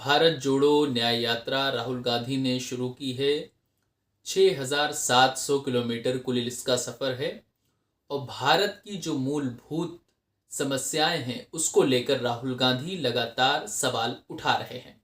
भारत जोड़ो न्याय यात्रा राहुल गांधी ने शुरू की है। 6,700 किलोमीटर कुल इसका सफ़र है और भारत की जो मूलभूत समस्याएं हैं उसको लेकर राहुल गांधी लगातार सवाल उठा रहे हैं।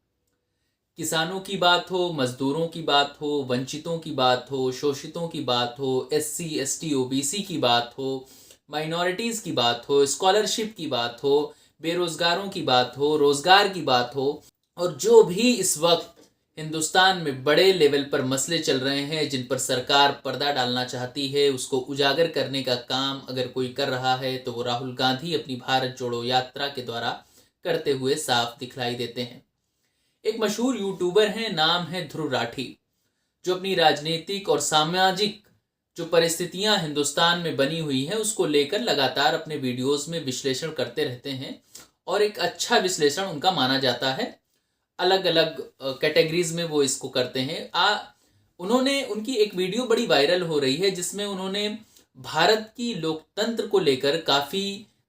किसानों की बात हो, मजदूरों की बात हो, वंचितों की बात हो, शोषितों की बात हो, एससी एसटी ओबीसी की बात हो, माइनॉरिटीज़ की बात हो, स्कॉलरशिप की बात हो, बेरोजगारों की बात हो, रोजगार की बात हो, और जो भी इस वक्त हिंदुस्तान में बड़े लेवल पर मसले चल रहे हैं जिन पर सरकार पर्दा डालना चाहती है, उसको उजागर करने का काम अगर कोई कर रहा है तो वो राहुल गांधी अपनी भारत जोड़ो यात्रा के द्वारा करते हुए साफ दिखलाई देते हैं। एक मशहूर यूट्यूबर हैं, नाम है ध्रुव राठी, जो अपनी राजनीतिक और सामाजिक जो परिस्थितियां हिंदुस्तान में बनी हुई हैं उसको लेकर लगातार अपने वीडियोस में विश्लेषण करते रहते हैं और एक अच्छा विश्लेषण उनका माना जाता है। अलग अलग कैटेगरीज में वो इसको करते हैं। उन्होंने उनकी एक वीडियो बड़ी वायरल हो रही है जिसमें उन्होंने भारत की लोकतंत्र को लेकर काफ़ी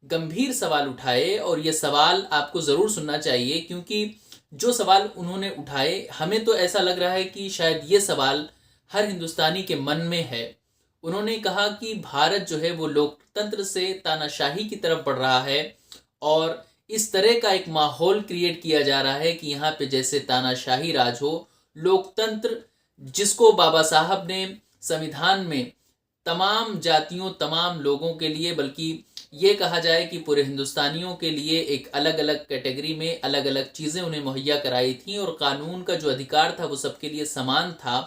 गंभीर सवाल उठाए, और ये सवाल आपको ज़रूर सुनना चाहिए क्योंकि जो सवाल उन्होंने उठाए हमें तो ऐसा लग रहा है कि शायद ये सवाल हर हिंदुस्तानी के मन में है। उन्होंने कहा कि भारत जो है वो लोकतंत्र से तानाशाही की तरफ बढ़ रहा है और इस तरह का एक माहौल क्रिएट किया जा रहा है कि यहाँ पे जैसे तानाशाही राज हो। लोकतंत्र जिसको बाबा साहब ने संविधान में तमाम जातियों, तमाम लोगों के लिए, बल्कि ये कहा जाए कि पूरे हिंदुस्तानियों के लिए एक अलग अलग कैटेगरी में अलग अलग चीज़ें उन्हें मुहैया कराई थी और कानून का जो अधिकार था वो सबके लिए समान था।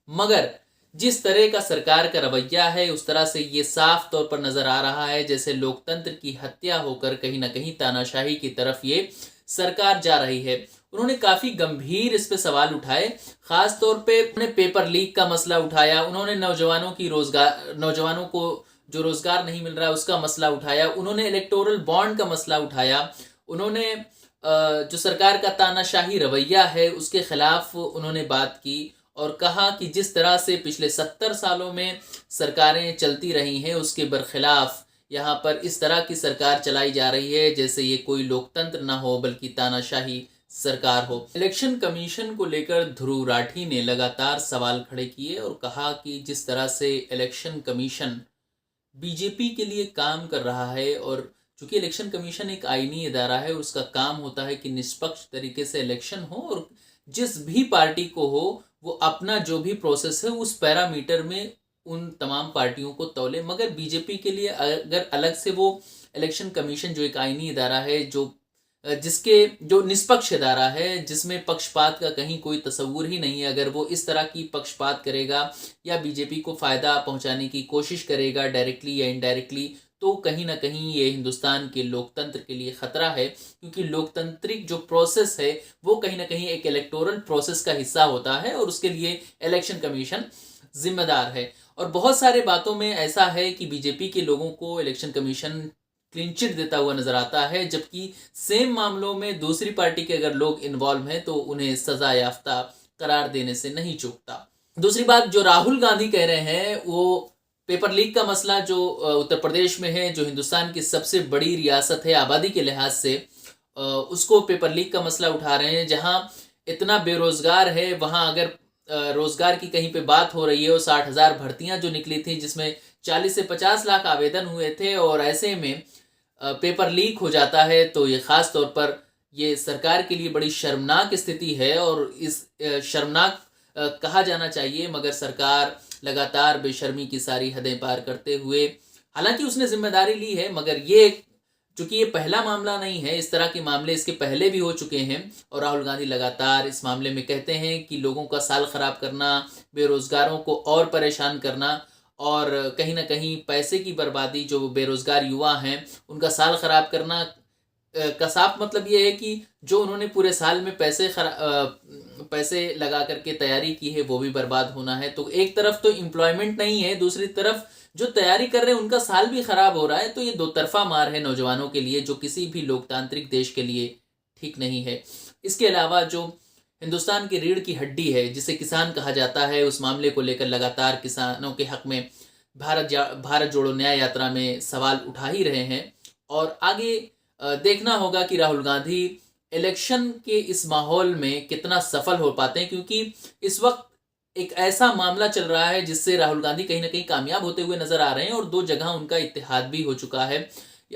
मगर जिस तरह का सरकार का रवैया है उस तरह से ये साफ तौर पर नजर आ रहा है जैसे लोकतंत्र की हत्या होकर कहीं ना कहीं तानाशाही की तरफ ये सरकार जा रही है। उन्होंने काफी गंभीर इस पे सवाल उठाए। खास तौर पे उन्होंने पेपर लीक का मसला उठाया, उन्होंने नौजवानों को जो रोजगार नहीं मिल रहा है उसका मसला उठाया, उन्होंने इलेक्टोरल बॉन्ड का मसला उठाया, उन्होंने जो सरकार का तानाशाही रवैया है उसके खिलाफ उन्होंने बात की और कहा कि जिस तरह से पिछले 70 सालों में सरकारें चलती रही हैं उसके बरखिलाफ यहाँ पर इस तरह की सरकार चलाई जा रही है जैसे ये कोई लोकतंत्र ना हो बल्कि तानाशाही सरकार हो। इलेक्शन कमीशन को लेकर ध्रुव राठी ने लगातार सवाल खड़े किए और कहा कि जिस तरह से इलेक्शन कमीशन बीजेपी के लिए काम कर रहा है, और चूंकि इलेक्शन कमीशन एक आईनी इदारा है और उसका काम होता है कि निष्पक्ष तरीके से इलेक्शन हो और जिस भी पार्टी को हो वो अपना जो भी प्रोसेस है उस पैरामीटर में उन तमाम पार्टियों को तौले। मगर बीजेपी के लिए अगर अलग से वो इलेक्शन कमीशन जो एक आईनी इदारा है, जो निष्पक्ष इदारा है, जिसमें पक्षपात का कहीं कोई तस्वुर ही नहीं है, अगर वो इस तरह की पक्षपात करेगा या बीजेपी को फायदा पहुंचाने की कोशिश करेगा डायरेक्टली या इनडायरेक्टली, तो कहीं ना कहीं ये हिंदुस्तान के लोकतंत्र के लिए खतरा है। क्योंकि लोकतांत्रिक जो प्रोसेस है वो कहीं ना कहीं एक इलेक्टोरल प्रोसेस का हिस्सा होता है और उसके लिए इलेक्शन कमीशन जिम्मेदार है। और बहुत सारे बातों में ऐसा है कि बीजेपी के लोगों को इलेक्शन कमीशन क्लीन चिट देता हुआ नजर आता है, जबकि सेम मामलों में दूसरी पार्टी के अगर लोग इन्वॉल्व हैं तो उन्हें सजा याफ्ता करार देने से नहीं चूकता। दूसरी बात जो राहुल गांधी कह रहे हैं वो पेपर लीक का मसला जो उत्तर प्रदेश में है, जो हिंदुस्तान की सबसे बड़ी रियासत है आबादी के लिहाज से, उसको पेपर लीक का मसला उठा रहे हैं। जहां इतना बेरोजगार है वहां अगर रोजगार की कहीं पे बात हो रही है और 60,000 भर्तियां जो निकली थी जिसमें 40 से 50 लाख आवेदन हुए थे और ऐसे में पेपर लीक हो जाता है तो ये खास तौर पर ये सरकार के लिए बड़ी शर्मनाक स्थिति है और इस शर्मनाक कहा जाना चाहिए। मगर सरकार लगातार बेशर्मी की सारी हदें पार करते हुए, हालांकि उसने जिम्मेदारी ली है, मगर ये चूंकि ये पहला मामला नहीं है, इस तरह के मामले इसके पहले भी हो चुके हैं और राहुल गांधी लगातार इस मामले में कहते हैं कि लोगों का साल खराब करना, बेरोजगारों को और परेशान करना और कहीं ना कहीं पैसे की बर्बादी, जो बेरोजगार युवा हैं उनका साल खराब करना का साफ मतलब ये है कि जो उन्होंने पूरे साल में पैसे लगा करके तैयारी की है वो भी बर्बाद होना है। तो एक तरफ तो एम्प्लॉयमेंट नहीं है, दूसरी तरफ जो तैयारी कर रहे हैं उनका साल भी खराब हो रहा है। तो ये दो तरफा मार है नौजवानों के लिए, जो किसी भी लोकतांत्रिक देश के लिए ठीक नहीं है। इसके अलावा जो हिंदुस्तान की रीढ़ की हड्डी है जिसे किसान कहा जाता है, उस मामले को लेकर लगातार किसानों के हक में भारत जोड़ो न्याय यात्रा में सवाल उठा ही रहे हैं। और आगे देखना होगा कि राहुल गांधी इलेक्शन के इस माहौल में कितना सफल हो पाते हैं, क्योंकि इस वक्त एक ऐसा मामला चल रहा है जिससे राहुल गांधी कहीं ना कहीं कामयाब होते हुए नजर आ रहे हैं और 2 जगह उनका इत्तेहाद भी हो चुका है।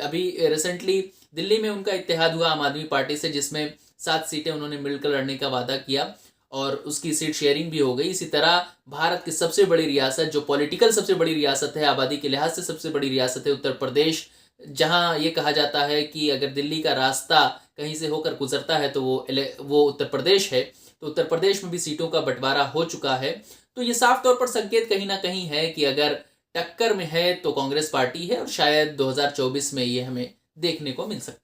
अभी रिसेंटली दिल्ली में उनका इत्तेहाद हुआ आम आदमी पार्टी से, जिसमें 7 सीटें उन्होंने मिलकर लड़ने का वादा किया और उसकी सीट शेयरिंग भी हो गई। इसी तरह भारत की सबसे बड़ी रियासत, जो पॉलिटिकल सबसे बड़ी रियासत है, आबादी के लिहाज से सबसे बड़ी रियासत है उत्तर प्रदेश, जहां ये कहा जाता है कि अगर दिल्ली का रास्ता कहीं से होकर गुजरता है तो वो उत्तर प्रदेश है। तो उत्तर प्रदेश में भी सीटों का बंटवारा हो चुका है। तो ये साफ तौर पर संकेत कहीं ना कहीं है कि अगर टक्कर में है तो कांग्रेस पार्टी है और शायद 2024 में ये हमें देखने को मिल सकता है।